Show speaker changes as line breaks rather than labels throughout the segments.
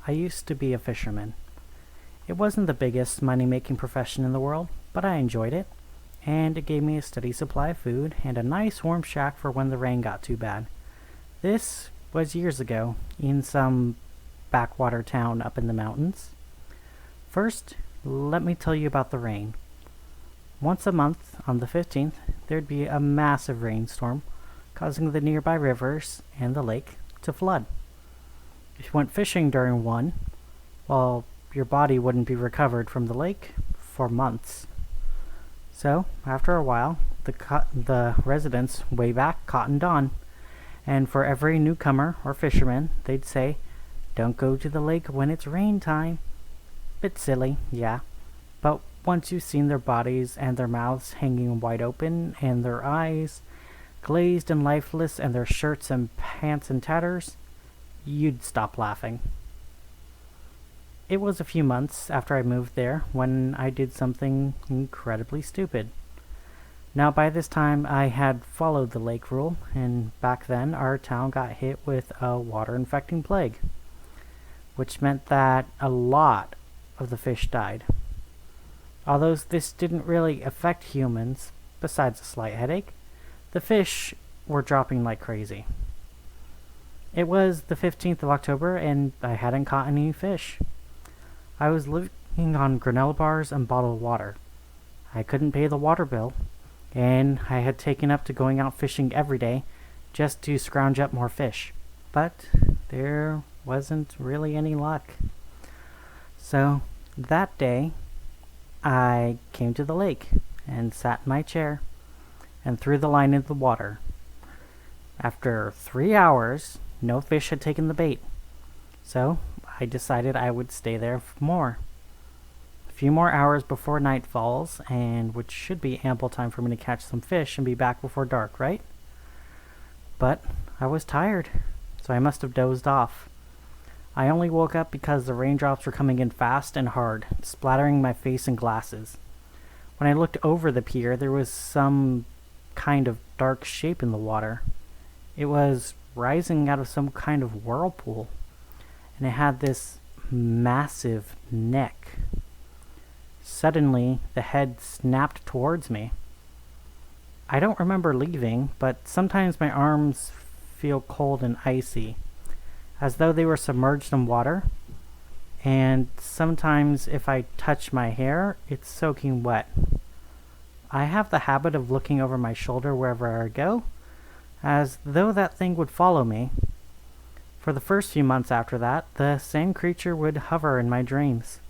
I used to be a fisherman. It wasn't the biggest money-making profession in the world, but I enjoyed it, and it gave me a steady supply of food and a nice warm shack for when the rain got too bad. This was years ago, in some backwater town up in the mountains. First, let me tell you about the rain. Once a month, on the 15th, there'd be a massive rainstorm, causing the nearby rivers and the lake to flood. If you went fishing during one, well, your body wouldn't be recovered from the lake for months. So, after a while, the residents way back cottoned on, and for every newcomer or fisherman, they'd say, "Don't go to the lake when it's rain time." Bit silly, yeah, but once you've seen their bodies and their mouths hanging wide open, and their eyes glazed and lifeless, and their shirts and pants in tatters, you'd stop laughing. It was a few months after I moved there when I did something incredibly stupid. Now by this time I had followed the lake rule, and back then our town got hit with a water-infecting plague, which meant that a lot of the fish died. Although this didn't really affect humans, besides a slight headache, the fish were dropping like crazy. It was the 15th of October and I hadn't caught any fish. I was living on granola bars and bottled water. I couldn't pay the water bill, and I had taken up to going out fishing every day just to scrounge up more fish. But there wasn't really any luck. So that day, I came to the lake and sat in my chair and threw the line into the water. After 3 hours, no fish had taken the bait. So I decided I would stay there for more. A few more hours before night falls, and which should be ample time for me to catch some fish and be back before dark, right? But I was tired, so I must have dozed off. I only woke up because the raindrops were coming in fast and hard, splattering my face and glasses. When I looked over the pier, there was some kind of dark shape in the water. It was rising out of some kind of whirlpool, and it had this massive neck. Suddenly, the head snapped towards me. I don't remember leaving, but sometimes my arms feel cold and icy, as though they were submerged in water, and sometimes if I touch my hair, it's soaking wet. I have the habit of looking over my shoulder wherever I go, as though that thing would follow me. For the first few months after that, the same creature would hover in my dreams,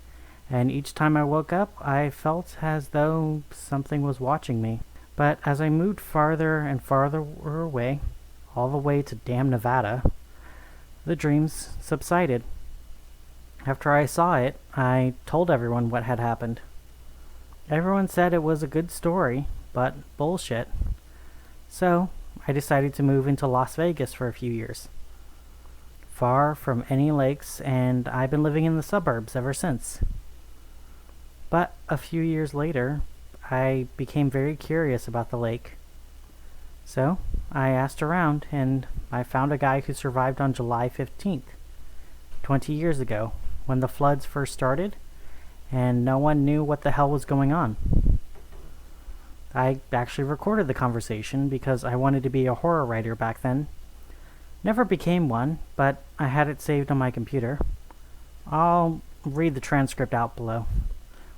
and each time I woke up, I felt as though something was watching me. But as I moved farther and farther away, all the way to damn Nevada, the dreams subsided. After I saw it, I told everyone what had happened. Everyone said it was a good story, but bullshit. So, I decided to move into Las Vegas for a few years, far from any lakes, and I've been living in the suburbs ever since. But a few years later, I became very curious about the lake. So, I asked around, and I found a guy who survived on July 15th, 20 years ago, when the floods first started, and no one knew what the hell was going on. I actually recorded the conversation because I wanted to be a horror writer back then. Never became one, but I had it saved on my computer. I'll read the transcript out below.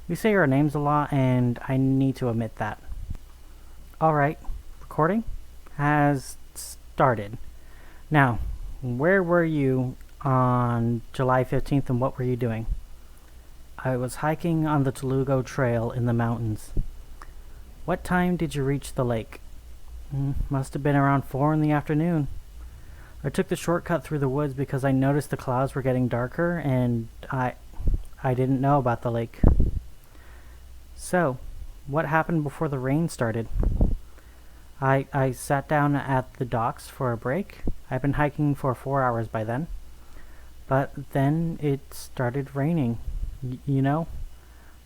We say our names a lot, and I need to omit that. Alright, recording has started. Now, where were you on July 15th and what were you doing? I was hiking on the Tolugo Trail in the mountains. What time did you reach the lake? Must have been around 4 in the afternoon. I took the shortcut through the woods because I noticed the clouds were getting darker and I didn't know about the lake. So, what happened before the rain started? I sat down at the docks for a break. I've been hiking for 4 hours by then. But then it started raining. You know,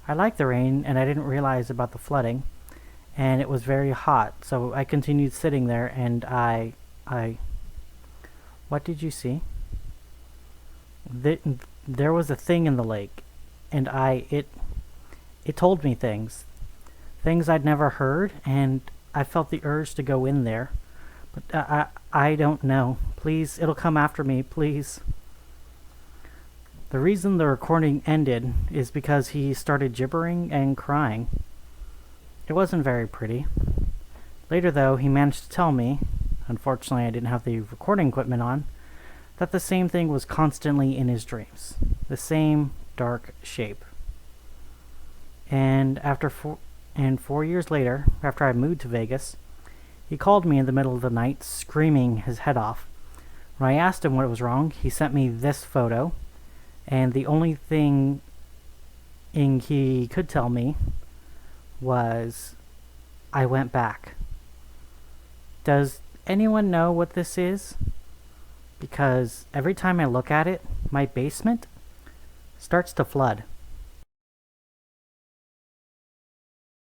I like the rain and I didn't realize about the flooding. And it was very hot, so I continued sitting there and I... What did you see? there was a thing in the lake, and it told me things I'd never heard, and I felt the urge to go in there. But I don't know. Please, it'll come after me, please. The reason the recording ended is because he started gibbering and crying. It wasn't very pretty. Later, though, he managed to tell me, unfortunately I didn't have the recording equipment on, that the same thing was constantly in his dreams. The same dark shape. And 4 years later, after I moved to Vegas, he called me in the middle of the night, screaming his head off. When I asked him what was wrong, he sent me this photo, and the only thing he could tell me was, I went back. Does anyone know what this is? Because every time I look at it, my basement starts to flood.